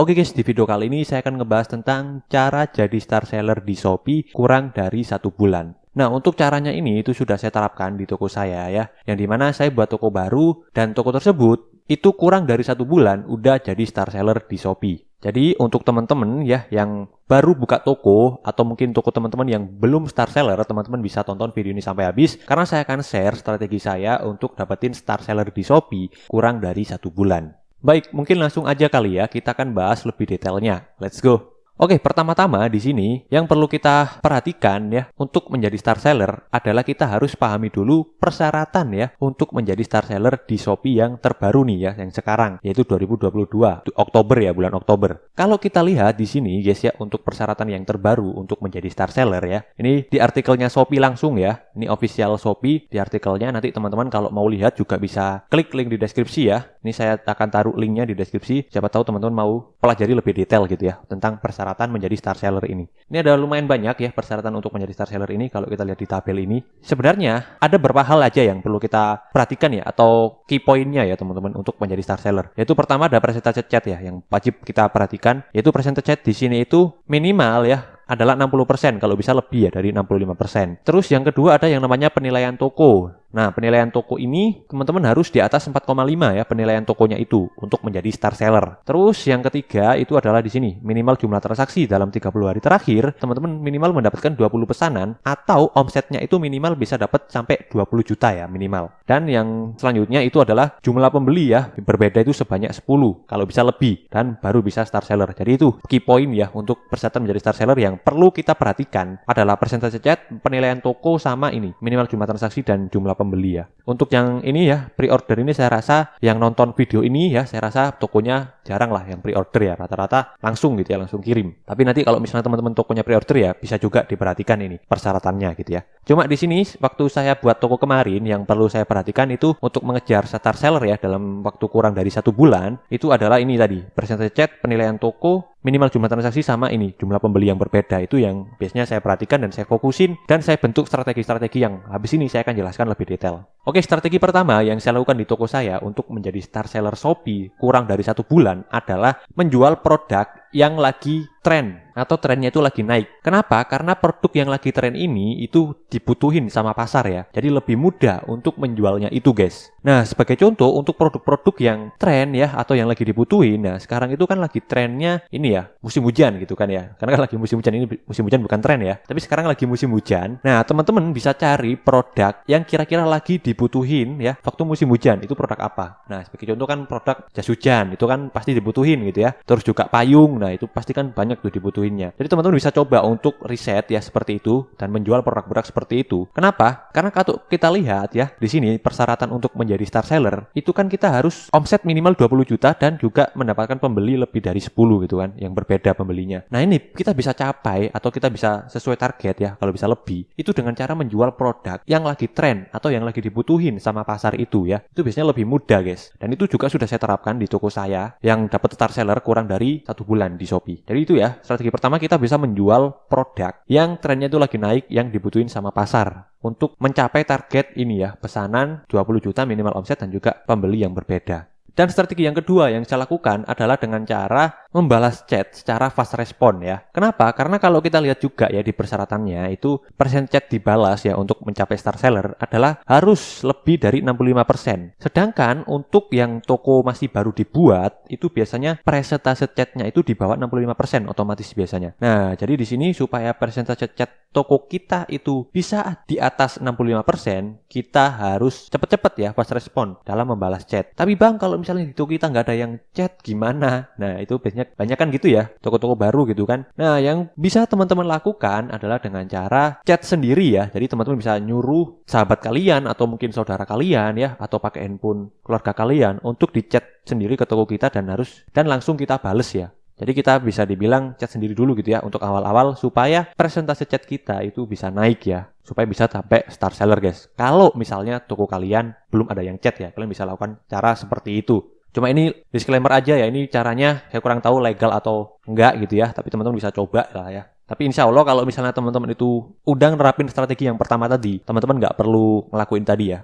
Oke guys, di video kali ini saya akan ngebahas tentang cara jadi star seller di Shopee kurang dari 1 bulan. Nah, untuk caranya ini itu sudah saya terapkan di toko saya ya, yang dimana saya buat toko baru dan toko tersebut itu kurang dari 1 bulan udah jadi star seller di Shopee. Jadi untuk teman-teman ya yang baru buka toko atau mungkin toko teman-teman yang belum star seller, teman-teman bisa tonton video ini sampai habis karena saya akan share strategi saya untuk dapetin star seller di Shopee kurang dari 1 bulan. Baik, mungkin langsung aja kali ya, kita akan bahas lebih detailnya. Let's go! Oke, pertama-tama di sini yang perlu kita perhatikan ya untuk menjadi star seller adalah kita harus pahami dulu persyaratan ya untuk menjadi star seller di Shopee yang terbaru nih ya, yang sekarang yaitu 2022 Oktober ya, bulan Oktober. Kalau kita lihat di sini guys ya, untuk persyaratan yang terbaru untuk menjadi star seller ya. Ini di artikelnya Shopee langsung ya. Ini official Shopee di artikelnya. Nanti teman-teman kalau mau lihat juga bisa klik link di deskripsi ya. Ini saya akan taruh linknya di deskripsi. Siapa tahu teman-teman mau pelajari lebih detail gitu ya tentang persyaratan menjadi star seller ini. Ini ada lumayan banyak ya persyaratan untuk menjadi star seller ini kalau kita lihat di tabel ini. Sebenarnya ada beberapa hal aja yang perlu kita perhatikan ya atau key point-nya ya teman-teman untuk menjadi star seller. Yaitu pertama ada persentase chat ya yang wajib kita perhatikan, yaitu persentase chat di sini itu minimal ya adalah 60%, kalau bisa lebih ya dari 65%. Terus yang kedua ada yang namanya penilaian toko. Nah, penilaian toko ini teman-teman harus di atas 4,5 ya penilaian tokonya itu untuk menjadi star seller. Terus yang ketiga itu adalah di sini minimal jumlah transaksi dalam 30 hari terakhir, teman-teman minimal mendapatkan 20 pesanan atau omsetnya itu minimal bisa dapat sampai 20 juta ya minimal. Dan yang selanjutnya itu adalah jumlah pembeli ya, berbeda itu sebanyak 10, kalau bisa lebih dan baru bisa star seller. Jadi itu key point ya untuk persyaratan menjadi star seller yang perlu kita perhatikan adalah persentase chat, penilaian toko sama ini minimal jumlah transaksi dan jumlah pembeli ya. Untuk yang ini ya, pre-order ini saya rasa yang nonton video ini ya, saya rasa tokonya jarang lah yang pre-order ya, rata-rata langsung gitu ya, langsung kirim. Tapi nanti kalau misalnya teman-teman tokonya pre-order ya, bisa juga diperhatikan ini persyaratannya gitu ya. Cuma di sini waktu saya buat toko kemarin yang perlu saya perhatikan itu untuk mengejar star seller ya dalam waktu kurang dari 1 bulan, itu adalah ini tadi, persentase chat, penilaian toko, minimal jumlah transaksi sama ini jumlah pembeli yang berbeda. Itu yang biasanya saya perhatikan dan saya fokusin dan saya bentuk strategi-strategi yang habis ini saya akan jelaskan lebih detail. Oke, strategi pertama yang saya lakukan di toko saya untuk menjadi star seller Shopee kurang dari 1 bulan adalah menjual produk yang lagi tren atau trennya itu lagi naik. Kenapa? Karena produk yang lagi tren ini itu dibutuhin sama pasar ya. Jadi lebih mudah untuk menjualnya itu guys. Nah, sebagai contoh untuk produk-produk yang tren ya atau yang lagi dibutuhin. Nah, sekarang itu kan lagi trennya ini ya, musim hujan gitu kan ya. Karena kan lagi musim hujan, ini musim hujan bukan tren ya. Tapi sekarang lagi musim hujan. Nah, teman-teman bisa cari produk yang kira-kira lagi dibutuhin ya waktu musim hujan. Itu produk apa? Nah, sebagai contoh kan produk jas hujan. Itu kan pasti dibutuhin gitu ya. Terus juga payung. Nah, itu pasti kan banyak tuh dibutuhinnya. Jadi teman-teman bisa coba untuk riset ya seperti itu dan menjual produk-produk seperti itu. Kenapa? Karena kalau kita lihat ya di sini persyaratan untuk menjadi star seller itu kan kita harus omset minimal 20 juta dan juga mendapatkan pembeli lebih dari 10 gitu kan, yang berbeda pembelinya. Nah, ini kita bisa capai atau kita bisa sesuai target ya kalau bisa lebih. Itu dengan cara menjual produk yang lagi tren atau yang lagi dibutuhin sama pasar itu ya. Itu biasanya lebih mudah guys. Dan itu juga sudah saya terapkan di toko saya yang dapat star seller kurang dari 1 bulan di Shopee. Jadi itu ya, strategi pertama kita bisa menjual produk yang trennya itu lagi naik, yang dibutuhin sama pasar untuk mencapai target ini ya, pesanan 20 juta minimal omset dan juga pembeli yang berbeda. Dan strategi yang kedua yang saya lakukan adalah dengan cara membalas chat secara fast respon ya. Kenapa? Karena kalau kita lihat juga ya di persyaratannya itu persen chat dibalas ya untuk mencapai star seller adalah harus lebih dari 65%. Sedangkan untuk yang toko masih baru dibuat itu biasanya persentase chatnya itu di bawah 65% otomatis biasanya. Nah, jadi di sini supaya persentase chat toko kita itu bisa di atas 65%, kita harus cepet-cepet ya fast respon dalam membalas chat. Tapi bang, kalau misalnya di toko kita nggak ada yang chat gimana? Nah, itu biasanya banyak kan gitu ya, toko-toko baru gitu kan. Nah, yang bisa teman-teman lakukan adalah dengan cara chat sendiri ya. Jadi teman-teman bisa nyuruh sahabat kalian atau mungkin saudara kalian ya, atau pakai handphone keluarga kalian untuk di chat sendiri ke toko kita dan langsung kita bales ya. Jadi kita bisa dibilang chat sendiri dulu gitu ya untuk awal-awal supaya persentase chat kita itu bisa naik ya. Supaya bisa sampai star seller guys. Kalau misalnya toko kalian belum ada yang chat ya, kalian bisa lakukan cara seperti itu. Cuma ini disclaimer aja ya, ini caranya saya kurang tahu legal atau enggak gitu ya. Tapi teman-teman bisa coba lah ya. Tapi insya Allah kalau misalnya teman-teman itu udah nerapin strategi yang pertama tadi, teman-teman nggak perlu ngelakuin tadi ya,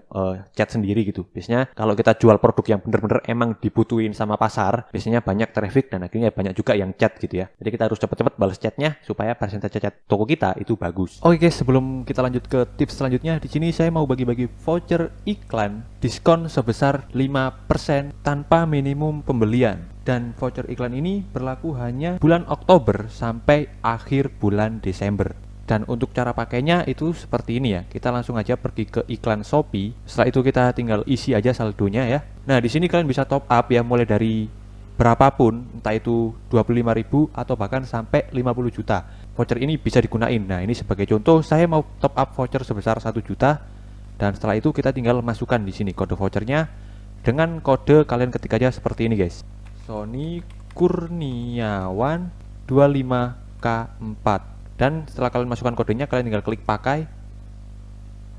chat sendiri gitu. Biasanya kalau kita jual produk yang bener-bener emang dibutuhin sama pasar, biasanya banyak traffic dan akhirnya banyak juga yang chat gitu ya. Jadi kita harus cepet-cepet balas chatnya supaya persentase chat toko kita itu bagus. Oke guys, sebelum kita lanjut ke tips selanjutnya, di sini saya mau bagi-bagi voucher iklan diskon sebesar 5% tanpa minimum pembelian. Dan voucher iklan ini berlaku hanya bulan Oktober sampai akhir bulan Desember. Dan untuk cara pakainya itu seperti ini ya. Kita langsung aja pergi ke iklan Shopee. Setelah itu kita tinggal isi aja saldonya ya. Nah, di sini kalian bisa top up ya mulai dari berapapun, entah itu 25.000 atau bahkan sampai 50 juta. Voucher ini bisa digunain. Nah, ini sebagai contoh saya mau top up voucher sebesar 1 juta dan setelah itu kita tinggal masukkan di sini kode vouchernya. Dengan kode kalian ketik aja seperti ini guys. Sony Kurniawan 25K4. Dan setelah kalian masukkan kodenya, kalian tinggal klik pakai.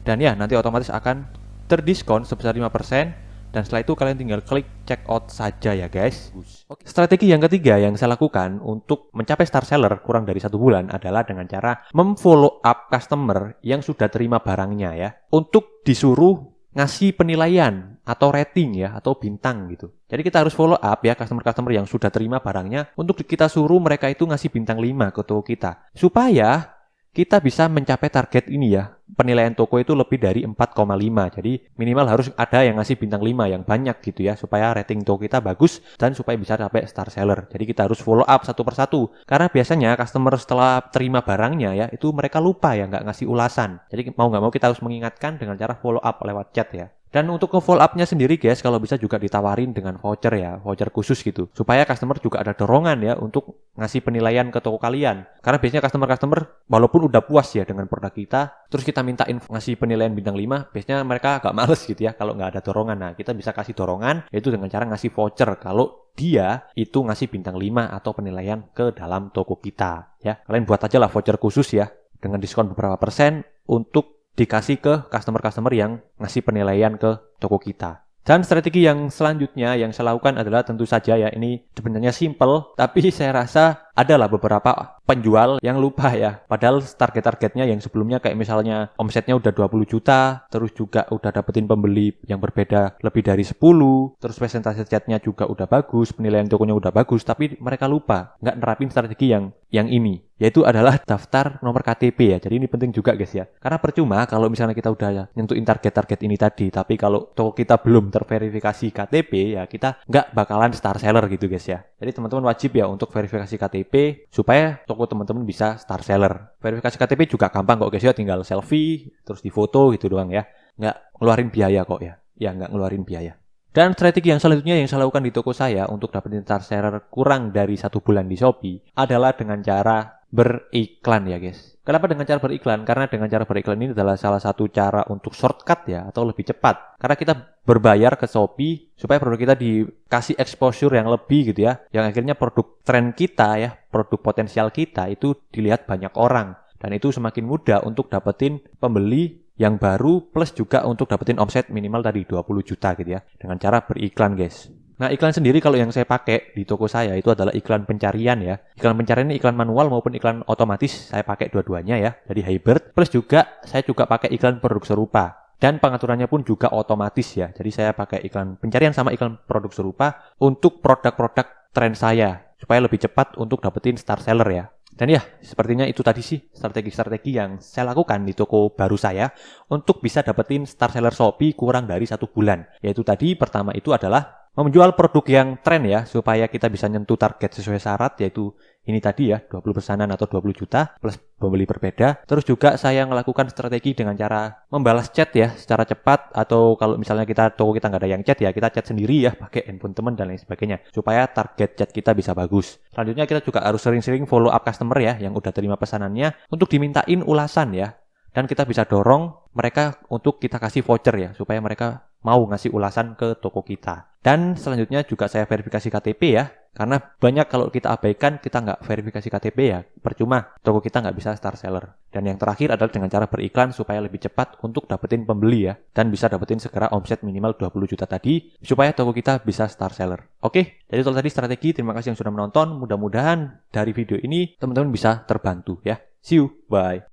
Dan ya, nanti otomatis akan terdiskon sebesar 5%. Dan setelah itu kalian tinggal klik check out saja ya guys. Oke. Strategi yang ketiga yang saya lakukan untuk mencapai star seller kurang dari 1 bulan adalah dengan cara memfollow up customer yang sudah terima barangnya ya. Untuk disuruh ngasih penilaian atau rating ya, atau bintang gitu. Jadi kita harus follow up ya customer-customer yang sudah terima barangnya untuk kita suruh mereka itu ngasih bintang 5 ke toko kita. Supaya kita bisa mencapai target ini ya. Penilaian toko itu lebih dari 4,5. Jadi minimal harus ada yang ngasih bintang 5 yang banyak gitu ya. Supaya rating toko kita bagus dan supaya bisa sampai star seller. Jadi kita harus follow up satu persatu. Karena biasanya customer setelah terima barangnya ya, itu mereka lupa ya nggak ngasih ulasan. Jadi mau nggak mau kita harus mengingatkan dengan cara follow up lewat chat ya. Dan untuk nge-follow up-nya sendiri guys, kalau bisa juga ditawarin dengan voucher ya, voucher khusus gitu. Supaya customer juga ada dorongan ya untuk ngasih penilaian ke toko kalian. Karena biasanya customer-customer walaupun udah puas ya dengan produk kita, terus kita mintain ngasih penilaian bintang 5, biasanya mereka agak males gitu ya kalau nggak ada dorongan. Nah, kita bisa kasih dorongan, yaitu dengan cara ngasih voucher kalau dia itu ngasih bintang 5 atau penilaian ke dalam toko kita ya. Kalian buat aja lah voucher khusus ya, dengan diskon beberapa persen untuk dikasih ke customer-customer yang ngasih penilaian ke toko kita. Dan strategi yang selanjutnya yang saya lakukan adalah tentu saja ya, ini sebenarnya simple, tapi saya rasa adalah beberapa penjual yang lupa ya. Padahal target-targetnya yang sebelumnya kayak misalnya omsetnya udah 20 juta, terus juga udah dapetin pembeli yang berbeda lebih dari 10, terus presentasi chatnya juga udah bagus, penilaian tokonya udah bagus, tapi mereka lupa nggak nerapin strategi yang ini, yaitu adalah daftar nomor KTP ya. Jadi ini penting juga guys ya. Karena percuma kalau misalnya kita udah nyentuhin target-target ini tadi, tapi kalau toko kita belum terverifikasi KTP ya, kita nggak bakalan star seller gitu guys ya. Jadi teman-teman wajib ya untuk verifikasi KTP supaya toko teman-teman bisa star seller. Verifikasi KTP juga gampang kok guys ya, tinggal selfie terus difoto gitu doang ya. Nggak ngeluarin biaya kok ya. Ya nggak ngeluarin biaya. Dan strategi yang selanjutnya yang saya lakukan di toko saya untuk dapetin star seller kurang dari 1 bulan di Shopee adalah dengan cara beriklan ya guys. Kenapa dengan cara beriklan? Karena dengan cara beriklan ini adalah salah satu cara untuk shortcut ya, atau lebih cepat. Karena kita berbayar ke Shopee supaya produk kita dikasih exposure yang lebih gitu ya. Yang akhirnya produk tren kita ya, produk potensial kita itu dilihat banyak orang. Dan itu semakin mudah untuk dapetin pembeli yang baru plus juga untuk dapetin omset minimal tadi 20 juta gitu ya. Dengan cara beriklan guys. Nah, iklan sendiri kalau yang saya pakai di toko saya itu adalah iklan pencarian ya. Iklan pencarian ini iklan manual maupun iklan otomatis. Saya pakai dua-duanya ya, dari Hybrid. Plus juga saya juga pakai iklan produk serupa. Dan pengaturannya pun juga otomatis ya. Jadi saya pakai iklan pencarian sama iklan produk serupa untuk produk-produk tren saya. Supaya lebih cepat untuk dapetin star seller ya. Dan ya, sepertinya itu tadi sih strategi-strategi yang saya lakukan di toko baru saya untuk bisa dapetin star seller Shopee kurang dari 1 bulan. Yaitu tadi pertama itu adalah menjual produk yang tren ya, supaya kita bisa nyentuh target sesuai syarat, yaitu ini tadi ya, 20 pesanan atau 20 juta plus pembeli berbeda. Terus juga saya melakukan strategi dengan cara membalas chat ya secara cepat, atau kalau misalnya toko kita nggak ada yang chat ya, kita chat sendiri ya pakai handphone teman dan lain sebagainya, supaya target chat kita bisa bagus. Selanjutnya kita juga harus sering-sering follow up customer ya yang udah terima pesanannya untuk dimintain ulasan ya. Dan kita bisa dorong mereka untuk kita kasih voucher ya, supaya mereka mau ngasih ulasan ke toko kita. Dan selanjutnya juga saya verifikasi KTP ya. Karena banyak kalau kita abaikan, kita nggak verifikasi KTP ya, percuma toko kita nggak bisa star seller. Dan yang terakhir adalah dengan cara beriklan supaya lebih cepat untuk dapetin pembeli ya, dan bisa dapetin segera omset minimal 20 juta tadi, supaya toko kita bisa star seller. Oke, jadi itu tadi strategi. Terima kasih yang sudah menonton. Mudah-mudahan dari video ini teman-teman bisa terbantu ya. See you, bye.